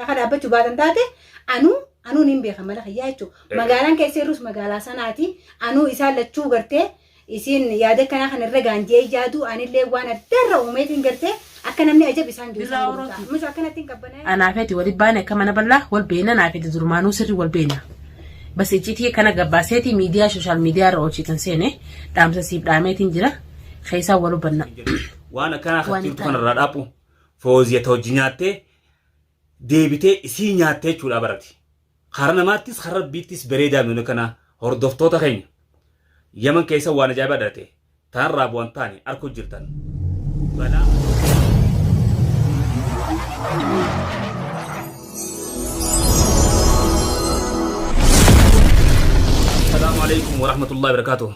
أخذ أبتشو بعد أنتاته أنو نيمبي خملا خيايتشو مقالان كيسيروس مقالا سناتي أنو إسال لتشو قرتي إسين يادك كان خن الرجال جاي جادو أنا اللي وانا درة وميتين قرتي أكنا مني أجيب إسان جوزا مش أكنا تنكبنا أنا عفيتي ولد بانه كمان بالله والبينا أنا عفيتي زرمانو سري والبينا بس إجتي كنا جباسيتي ميديا سوشيال ميديا روتشي تنسينه دام سيب دامتين جرا خيسا ولو بنا وانا كان خطير تكون الرادابو فوزية توجيناتي ديبتي إسي نياتي شو لابرتي خارنا ماتيس خرب بيتيس بريدا منو كنا هردفتو تخين يمن كيسا وانا جايبا داتي تان رابوان تاني أركو جرتان بلا السلام عليكم ورحمة الله وبركاته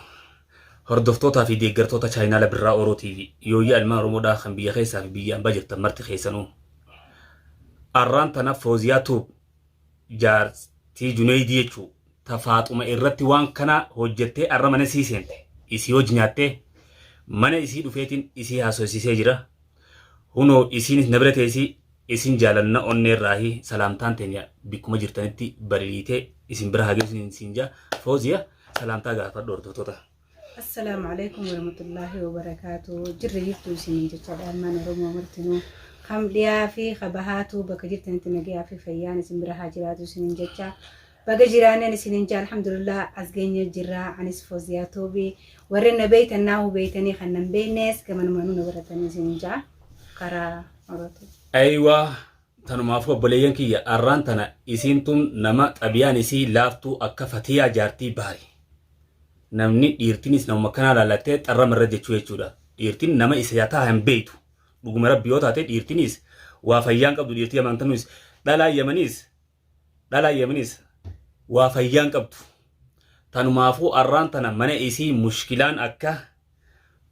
هردفتوتا في ديگرتوتا چاينا لبرا اورو تي في يوي المان رمودا خنبيا خيسا في بيان بجرتا مرتي خيسانو أران تنا فوزياتو جار تي جنيدي يچو تفاطمة إرتي وان كنا هجتي أرمانا سيسينتي إسي وجنياتي مانا إسي دفيتين إسي هاسو إسي سيجرا هونو إسي نبرت إسي جالنا أني راهي سلامتان تنيا بكما جرتانتي بريليتي إسي برها جرسين سنجا فوزيا سلامتا غافر دورتوتا السلام عليكم ورحمة الله وبركاته جري يفتو سنين جتشاد ألمان رومو مرتنو خم ليا في خبهاتو بكجرت نتنجيا في فيان سنبرها جراتو سنين جتشا بقى جيراني سنين جا الحمد لله أزجيني جرا عن سفوزياتو بي ورنا بيت الناو بيتني خنن بينس كمان منو ورتني سنين جا كرا مرتو أيوة تنو مافو بليان كي أران تنا إسينتم نما أبيان إسي لافتو أكفتيا جارتي باري namni dhiirtinis nama kana laalatee xarra marra jechuu jechuudha. Dhiirtin nama isa yaataa hin beetu. Dhuguma rabbi yoo taate dhiirtinis waa fayyaan qabdu dhiirtii amantanis dhalaa yamanis waa fayyaan qabdu. Tanumaafuu arraan tana mana isii mushkilaan akka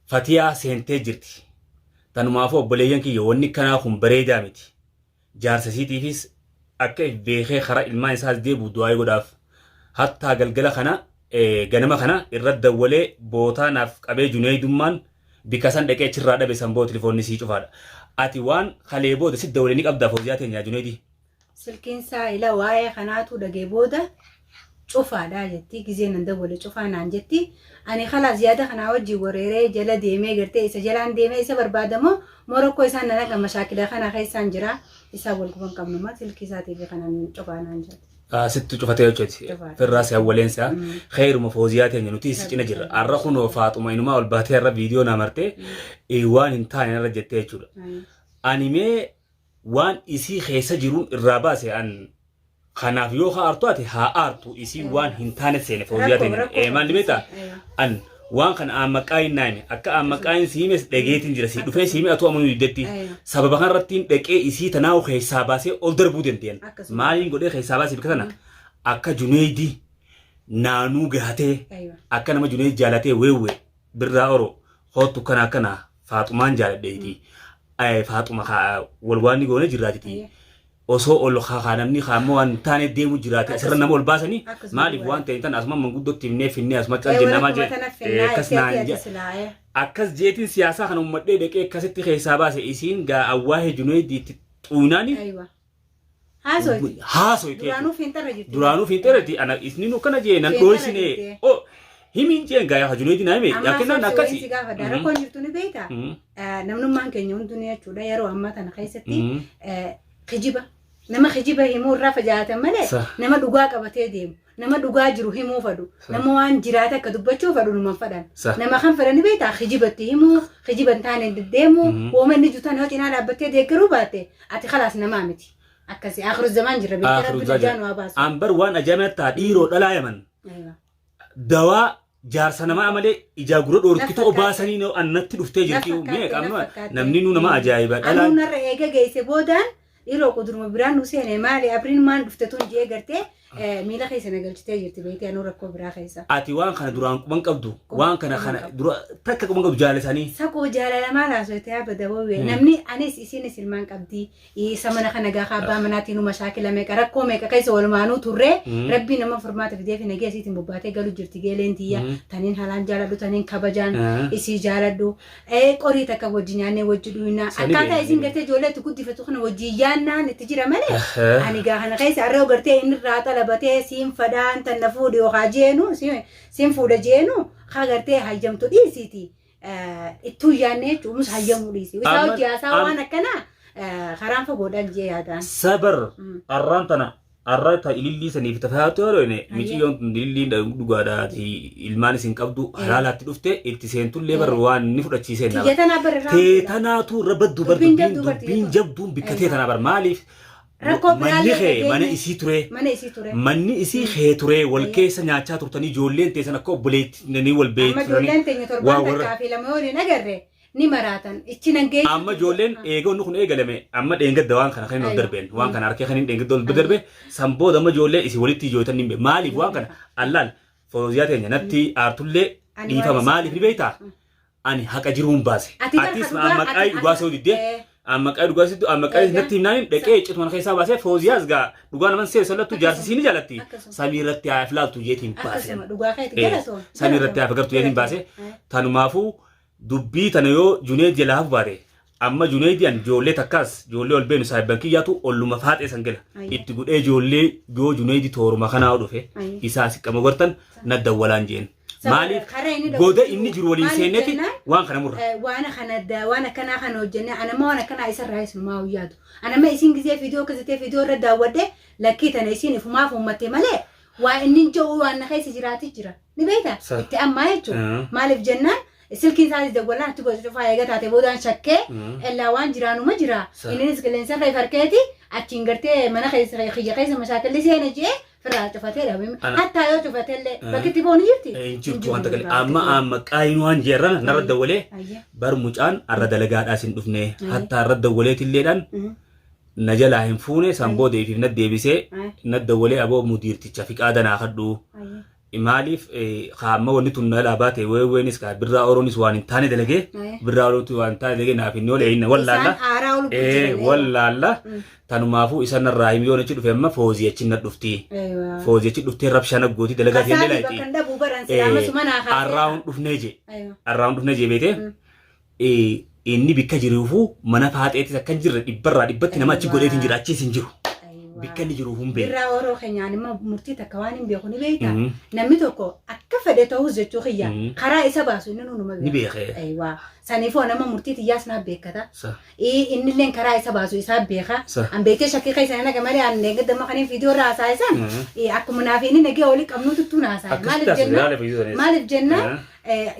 fatiyaa seentee jirti. Tanumaafuu obboleeyyan kiyya wanni kanaa kun bareedaa miti. Jaarsasiitiifis akka beekee karaa ilmaan isaas deebi'u du'aa godhaaf. Hattaa galgala kana ganama kana irradda walee bootaa naaf qabee juneedummaan bikasan dhaqee chirraa dhabe sanboo telefoonni sii cufaadha. Ati waan kalee booda sidda walee ni qabdaa fooziyaa teenya juneedi. Silkiin saa ila waa'ee kanaatu dhagee booda cufaadha jetti gizeen nanda walee cufaa naan jetti ani kala ziyaada kanaa wajji wareeree jala deemee gartee isa jalaan deemee isa barbaadamoo Morokkoo isaan nana gama shaakila kana keessaan jira isa wal guban qabnuma silkii isaatiif kanaan cufaa naan jedha. ست شوفتي وجهتي في الراس أولين ساعة خير مفوزيات يعني نوتيس كنا جرا الرخون وفاطمة إنما والباتي الرا فيديو نامرتي إيوان إنتاني رجعتي جرا أنيمة وان إسي خيسة جرون الراباس عن خنافيو خارطاتي ها أرتو إسي وان إنتاني سنة فوزيات يعني إيمان لبيتا أن وان كان أمكاين نايم أكا أمكاين سيمس دقيتين جرسي دفعي سيمي أتو أمون يدتي سبب كان رتين دقي إسي تناو خيساباسي أولدر بودن تين مالين قد خيساباسي بكتنا أكا جنيدي نانو جهته أكا نما جنيد جالته ويوه برا أورو خوتو كنا فاطمان جالت ديتي أي فاطمة والواني قونا جراتي osoo ol khaaxanamni xamoo an taane deemu jiraate asirra nama ol baasanii maaliif waan ta'e tan asuma manguddootti himnee finnee asuma caljennamaa jee akkas naan jee akkas jeetiin siyaasaa kan ummadhee dhaqee akkasitti keessaa baase isiin gaa awwaahee juneediitti xuunaani haasoo duraanuu fiinxarreetti ana isniinuu kana jee nan dhoolsine o himin jee gaa juneedi naame yakkinaan akkasi rakkoon jirtu ni beektaa namnummaan keenya hundumaa jechuudha yeroo ammaa tana keessatti kijiba nama kijiba himuu irraa fajaatan malee nama dhugaa qabatee deemu nama dhugaa jiru himuu fadhu nama waan jiraate akka dubbachuu fadhu numa fadhan nama kan fadhani beektaa kijibatti himuu kijiban taane deddeemu woomanni juutan yoo cinaa dhaabbattee deeggaruu baatte ati khalaas namaa miti akkasi akhiru zaman jirra beektaa rabbi najaan waa baasu ambar waan ajaa'ibataa dhiiroo dhalaa yaman dawaa jaarsa nama amalee ijaa gurra dhoorkitu obaasanii annatti dhuftee jirti meeqa namni nu nama ajaa'iba dhalaa narra eega geesse boodaan Iro kudurma biraan nuseene maali abriin maan dhuftatun jee gartee ميلا خيسة نقلت تيجي بيتي أنا ركوب برا خيسة أتي وان كان دران من قبضو وان كان خنا درا تك من قبض جالساني سكو جالس ما لا سويتها بدوي نمني أنا سيسين سلمان قبدي يسمنا خنا جا خابا مناتينو مشاكل ميك ركو ميك كيس ولا مانو توري ربي نما فرمات في دي في نجي سيتم بباتي قالوا جرتي جالين تيا تانين هلان جالدو تانين كبجان إسي جالدو قري تكوجيني وجدونا أكاتا إسين قرتي جولة تكودي فتوخنا وجيانا نتجرا ملء أنا جا خنا كيس أرو قرتي إن الرات لبتي سيم فدان تنفودي وخاجينو سيم فودا جينو خاغرتي هاجمتو إيسيتي إتو ياني ومش هاجمو إيسي وساو جاسا وانا كنا خرام فبودان جيادان صبر أرانتنا أرانتا إللي سني في تفاهاتو لوني ميجي يوم إللي دوغادا تي إلماني سنكابدو حلالات تلوفته إلتسينتو ليبر وان نفرد تيسين نابر تيتانا تو ربدو بين جبدو بكتيتانا بر ماليف manni khee mana isii ture manni isii khee ture wal keessa nyaachaa turtanii ijoolleen teessan akka obboleettanii wal beekturanii waa warra kaafilame horii nagarre ni maratan ichi nangee amma ijoolleen eegoon kun eegalame amma dheengadda waan kana kan hin darbeen waan kana harkee kan hin dheengadda ol darbe sambooda amma ijoollee isii walitti ijootan hin maaliif waan kana allaan fooziyaa teenya natti aartullee dhiifama maaliif ni beektaa ani haqa jiruun baase atis amma qaayii dhugaasoo diddee amma qaayii dhugaasitu amma qaayii natti himnaan dhaqee cituma keessaa baasee fooziyaas gaa dhugaa naman seesallattu jaarsisiin jalatti samiirratti haa filaattu jeetiin baase samiirratti haa figartu jeetiin baase tanumaafuu dubbii tana yoo Junayd jalaaf baate amma Junaydian ijoollee takkaas ijoollee ol beenu saayibban kiyyaatu olluma faaxee sangala itti gudhee ijoollee yoo Junaydi tooruma kanaa dhufe isaas qama gortan nadawwalaan jeen maaliif goda inni jiru waliin seeneeti waan kana murra وانا كان اخنا وجنة انا ما وانا كان عايز الرئيس ما وياده انا ما يسين جزء فيديو كذا فيديو رد اودي لكيت انا يسين فما فهمت ملء وان جو وانا خيس جراتي جرا نبيتا تام ما يجو مالف جنة سلكين ساعه دغولا تبغى تشوفها يا جات تبودان شكه الا وان جرانو ما جرا اني نسكلين سفر فركتي اتشنغرتي من خيس خيس مشاكل اللي سينجي فرات فتله حتى يو تفتله بكتبون يرتي انجو انت قال اما قاينوان جيرنا نرد ولي برمجان ارد لغاداسين دفنه حتى رد وليت الليدان نجلا هنفونه سامبودي في نديبسه ند ولي ابو مديرتي تشافيق ادنا خدو ماليف خامه ونتون لاباته وينس كا برا اورونيس وان تاني دلغه برا اورونيس وان تاني دلغه نافي نولين ولا ولا لا تنمافو إسان الرحيم يونا تشدو فيما فوزية تشنا دفتي فوزية تشدو دفتي ربشانا قوتي دلغاتي دلغاتي الراوند دفنيجي بيتي إني بكا جيروفو منا فهات إيتي سكان جيرا إبرا إبتنا ما تشيقو إيتي جيرا تشي سنجيرو بكا جيروفهم بي برا ورو خياني ما مرتي تكواني بيخوني بيتا نميتوكو أكفا ديتو زيتو خيا خرا إسا باسو إنو نمو نبيخي أيوة سانيفو أنا ما مرتي تياسنا بيكتا إن اللين خرا إسا باسو إسا بيخا أم بيكي شكي خيسا أنا كمالي عن نيجا دمخاني فيديو راسا إسان أكو منافيني نجي أوليك أمنو تتونا سان مالف جنة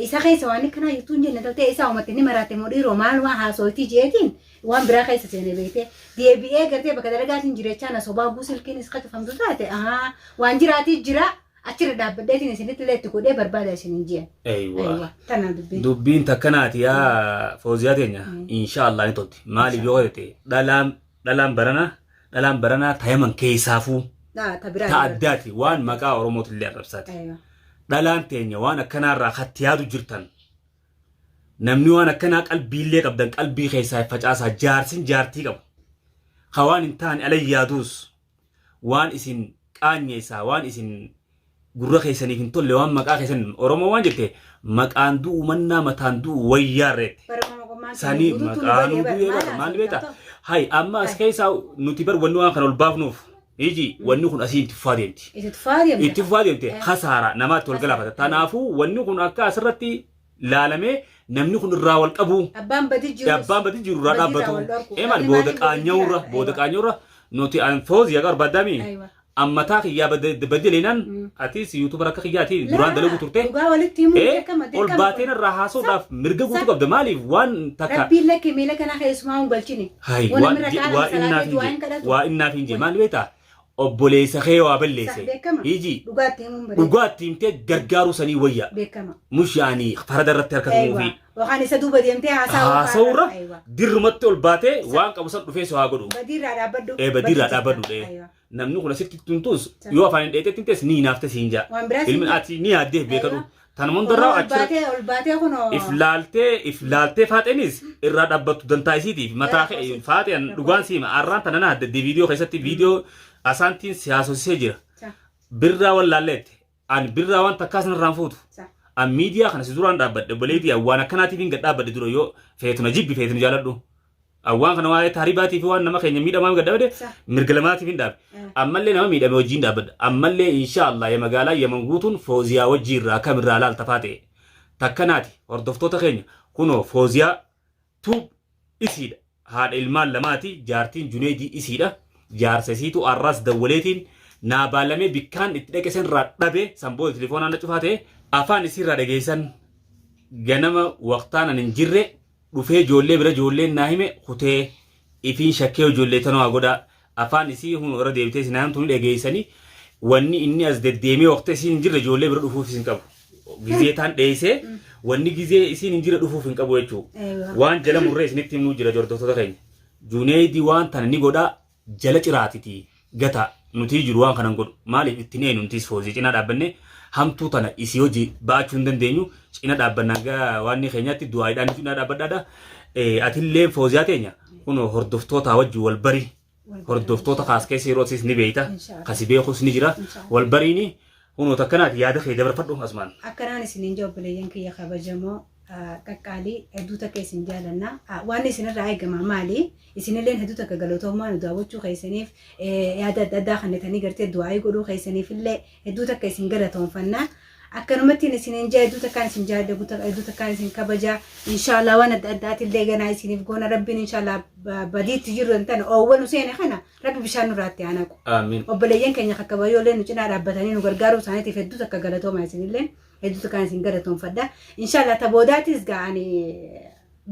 إسا خيسا واني كنا يتون جنة تلتي إسا ومتني مراتي موري رومان وها صوتي جيتين وان برا خيسا سيني بيتي دي بي إيه قرتي بكدرقاتين جريتشانا صباب بوسل كين إسقاط فهمتو تاتي وان جراتي جرا أشير دابدتي نسيت اللي تقول إيه بربادة سنجيه أيوة تنا دبين تكنات يا فوزياتنا إن شاء الله نتودي مالي بيوغتي دلام برنا تايمن كيسافو تأداتي وان مقا ورموت اللي ربساتي دلام تينيا وانا كنا راختيادو جرتن نمني وانا كنا قلبي اللي قبدن قلبي خيسا فجأسا جارسين جارتي قب خوان انتان علي يادوس وان اسين قانيسا وان اسين gurra keessanii hin tolle waan maqaa keessan oromoo waan jette maqaan duu manna mataan duu wayyaarreet sanii maqaan duu maal beeta hay amma as keessa nuti bar wanni waan kana ol baafnuuf iji wanni kun asii itti faademte khasaara namaatti wal galaafata tanaafuu wanni kun akka asirratti laalamee namni kun irraa wal qabu abbaan badii jiru irraa dhaabbatu eemal booda qaanyawra nuti an foozi yagar badami أما تاخي يا بدلينان أتيس يوتيوبر كخياتي دران دلوقتي ترتة والباتين الرهاسو داف مرجعوا تقبل دمالي وان تكا ربي لك ميلك أنا خيس معهم قلتني هاي وإننا في جمال بيتا أبوليس خير وابليس يجي وقات تيم تجرجارو سني ويا مش يعني فرد الرتر كتومي وخاني سدوب ديمتي عصورة درمت الباتة وان كمسات بفيس وهاقولو بدير على بدو namni kun asitti tuntus yoo afaan dheetee tintes ni naafte siinja ilmi ati ni yaadde beekadu tanamon darraa achi iflaaltee faaxeenis irraa dhaabbattu dantaa isiitiif mataa faaxeen dhugaan siima arraan tanana adda viidiyoo keessatti viidiyoo asaantiin siyaasosisee jira birraa wallaalleette ani birraa waan takkaas irraan fuutu an miidiyaa kana si duraan dhaabbadhe boleetii waan akkanaatiif hin gadhaabadhe dura yoo feetuna jibbi feetuna jaaladhu awwaan kana waa'ee taaribaatiif waan nama keenya miidhamaa gadhaabde mirga lamaatiif hin dhaabe ammallee nama miidhame wajjiin dhaabbadha ammallee inshaallah ya magaalaa yaman guutuun fooziyaa wajjii irraa kamirraa laal tafaate takkanaati hordoftoota keenya kunoo fooziyaa tuub isiidha haadha ilmaan lamaati jaartiin juneedii isiidha jaarsa isiitu arraas dawwaleetiin naa baalamee bikkaan itti dhaqesan irraa dhabe sanboo telefoonaan na cufaate afaan isiirraa dhageessan ganama waqtaan an hin jirre dhufee ijoollee bira ijoolleen naa hime kutee ifiin shakkee ijoollee tanoo godha afaan isii hun irra deebitee sinaan tuni dhageessanii wanni inni as deddeemee waqtii isiin hin jirre ijoollee bira dhufuuf isin qabu gizee taan dheessee wanni gizee isiin hin jirre dhufuuf hin qabu jechuudha waan jala murree isinitti himnuu jira hordoftoota keenya juneedii waan tana ni godha jala ciraatiti gata nuti jiru waan kanan godhu maaliif itti nee nuntis foozii cinaa dhaabbanne hamtuu tana isii hojii baachuu hin dandeenyu cina dhaabbannaa waan ni keenyaatti du'aadhaan cina dhaabbadhaadha atillee fooziyaa teenya kun hordoftoota wajji wal barii hordoftoota kaas keessa yeroo siis ni beeyta kasi beekus ni jira wal bariini kun takkanaati yaada kee dabarfadhu asmaan akkanaan isiniin jobboleeyyan kiyya kabajamoo qaqqaalii hedduu takka isin jaalanna waan isinirraa eegama maali isinilleen hedduu takka galatoommaa nu daawwachuu keessaniif yaada adda addaa kannetanii gartee du'aayii godhuu keessaniif illee hedduu takka isin galatoomfanna akkanumattiin isiniin jaa hedduu takkaan isin jaalladhu hedduu takkaan isin kabaja inshaallah waan adda addaatillee ganaa isiniif goona rabbiin inshaallah badiitti jirru tan oowwan useene kana rabbi bishaan nurraatti aanaqu obboleeyyan keenya kakkabayyoolee nu cinaa dhaabbatanii nu gargaaruu isaaniitiif hedduu takka galatoomaa isinilleen hedduu takkaan isin galatoomfadha inshaallah taboodaatis ga'anii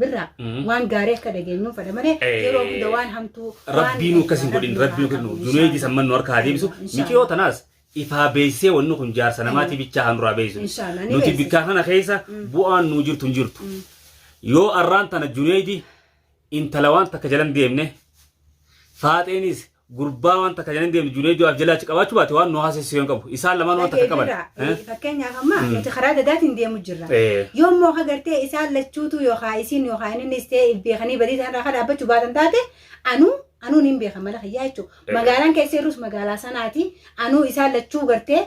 birra waan gaarii akka dhageenyu fadha malee yeroo hunda waan hamtuu rabbiin akkasin godhin rabbiin kennu juneedi samman nu harkaa deebisu mitiyoo tanaas ifaa beeksee wanni kun jaarsa namaati bichaa handuraa beeksisu nuti bikkaa kana keessa bu'aan nu jirtu hin jirtu yoo arraan tana juneedi intala waan takka jalan deemne faaxeenis gurbaa waan takka jalan deemne juneedi waaf jalaachi qabaachuu baate waan nu haasessu yoon qabu isaan lamaan waan takka qaban fakkeenyaaf amma nuti karaa dadaatiin deemu jirra yoommoo agartee isaan lachuutu yookaan isiin yookaan innis ta'e beekanii badii isaanirraa kan dhaabbachuu baatan taate anuu nin beeka mala hayyaa jechuudha magaalaan keessa jirus magaalaa sanaati anuu isaan lachuu gartee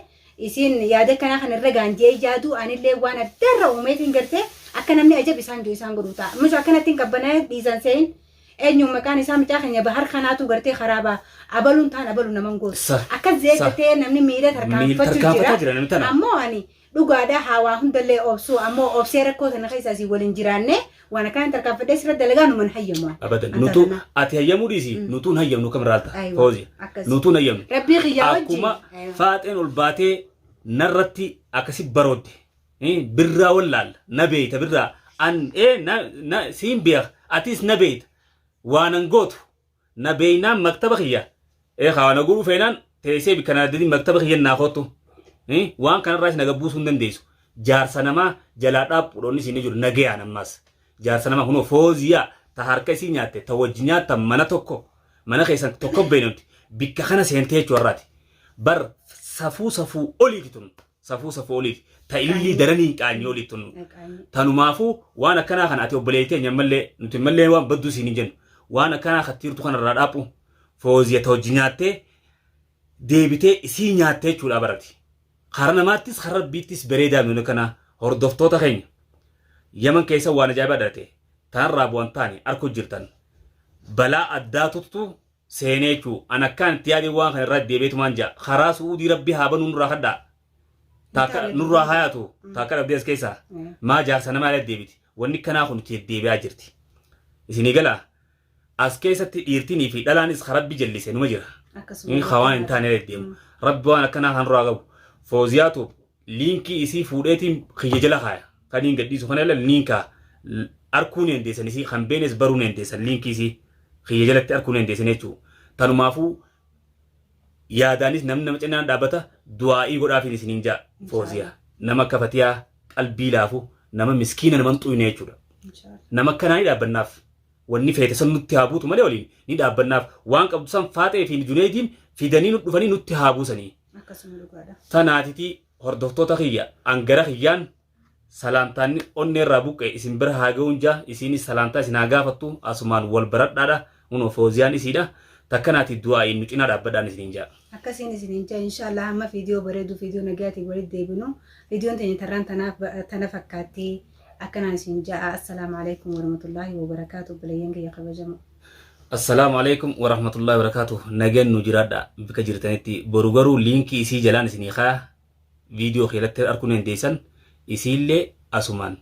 isiin yaada kanaa kan irra gaanjee yaadu anillee waan addarra uumeetiin gartee akka namni ajab isaan jiru isaan godhu ta'a misho akkanattiin qabbanaa dhiisan se'in eenyuun maqaan isaa mucaa keenya bahar kanaatu gartee karaabaa abaluun taan abalu naman gootu akkas zeegatee namni miidha tarkaanfachuu jira ammoo ani dhugaadhaa hawaa hundallee obsuu ammoo obsee rakkoo sana keessa asii waliin jiraanne waan akkaan tarkaanfadhee sirra dalagaa numan hayyamu abadan nutu ati hayyamuu dhiisi nutuun hayyamnu kamiraalta foozi nutuun hayyamnu rabbii xiyyaa wajji akkuma faaxeen ol baatee narratti akkasi baroodde birraa wallaal na beeyta birraa an siin beek atis na beeyta waanan gootu na beeynaan maktaba kiyya kawana guruu feenaan teessee bikkanaaddiin maktaba kiyyan naa kottu waan kanarraas naga buusuu hin dandeessu jaarsa namaa jalaa dhaabbuudhoonni isin jiru nagayaan ammas jaarsa namaa kunoo fooziyaa ta harka isii nyaatte ta wajji nyaatta mana tokko mana keessan tokko beenutti bikka kana seentee jechuu irraati bar safuu oliiti tun safuu oliiti ta ilillii daranii qaanyii oliiti tun tanumaafuu waan akkanaa kana ati obboleettee nyammallee nuti mallee waan badduu isin hin jennu waan akkanaa kattiirtu kanarraa dhaabbu fooziyaa ta wajji nyaattee deebitee isii nyaattee jechuudha barati karaa namaattis karaa rabbiittis bareedaa nuti kana hordoftoota keenya yaman keessa waan ajaa'ibaa dhalate tanarraa bu'an taane arkuu jirtan balaa addaatutu seenee jechuu an akkaan itti yaadee waan kana irraa deebeetumaan jaa karaa suudii rabbii haa banuu nurraa kadhaa taakka nurraa hayaatu taakka dhabdee as keessaa maa jaarsa namaa irra deebiti wanni kanaa kun itti deebi'aa jirti isinii galaa as keessatti dhiirtinii fi dhalaanis karabbi jallisee numa jira hawaan hin taane deemu rabbi waan akkanaa kan nurraa qabu fooziyaatu liinkii isii fuudheetiin kiyya jala kaaya kaniin gadhiisu kana ilaa liinkaa arkuun hendeessan isii kan beenes baruun hendeessan liinkii isii kiyya jalatti arkuun hendeessan jechuudha tanumaafuu yaadaanis namni nama cinnaan dhaabbata du'aa'ii godhaafiin isiniin jaa fooziyaa nama kafatiyaa qalbii laafu nama miskiina nama xuyne jechuudha nama akkanaa dhaabbannaaf wanni feete san nutti haa buutu malee waliin ni dhaabbannaaf waan qabdu san Faaxee fi Juneediin fidanii nu dhufanii nutti haa buusanii. Tanaatiti hordoftoota kiyya angara kiyyaan salaamtaan onneerraa buqqee isin bira haa ga'uun jaa isinis salaamtaa isin haa gaafattu asumaan wal baradhaadha unoo Fooziyaan isiidha takkanaati du'aa nu cinaa dhaabbadhaan isiniin jaa. Akkasiin isiniin jaa inshallah hamma viidiyoo bareedu viidiyoo nagaatiin walitti deebinu viidiyoon teenya tarraan tana fakkaatti akkanaan isiniin jaa. Assalaamu alaikum warahmatullahi wabarakaatuh bilayyan kiyya kabajamu. Assalaamu alaikum warahmatullahi wabarakatuh. Nagaan nu jiraadha bika jirtanitti boru garuu liinkii isii jalaan isinii kaa viidiyoo keessatti arguu dandeessan isiillee asumaan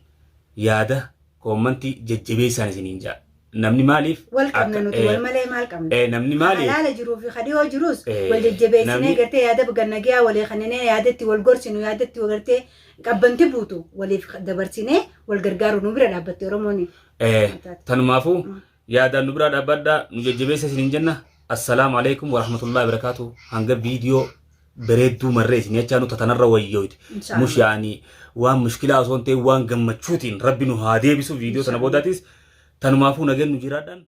yaada koomantii jajjabeessaan isiniin jaa. Namni maaliif wal qabna nuti wal malee maal qabna namni maaliif halaala jiruu fi khadiyoo jirus wal jajjabeessinee gartee yaada gannagiyaa walii kanneen yaadatti wal gorsinu yaadatti gartee qabbanti buutu waliif dabarsinee wal gargaaru nu bira dhaabbatte Oromooni. Tanumaafuu yaadaan nu bira dhaabbadhaa nu jajjabeessa isiniin jenna. Assalaamu alaikum warahmatullahi wabarakatuh. Hanga viidiyoo bareedduu marree isin jechaa nu tatanarra wayyooti. Mush yaani waan mushkilaa osoo hin ta'in waan gammachuutiin rabbi nu haa deebisu viidiyoo sana boodaatis tanumaafuu nagaan nu jiraadhaan.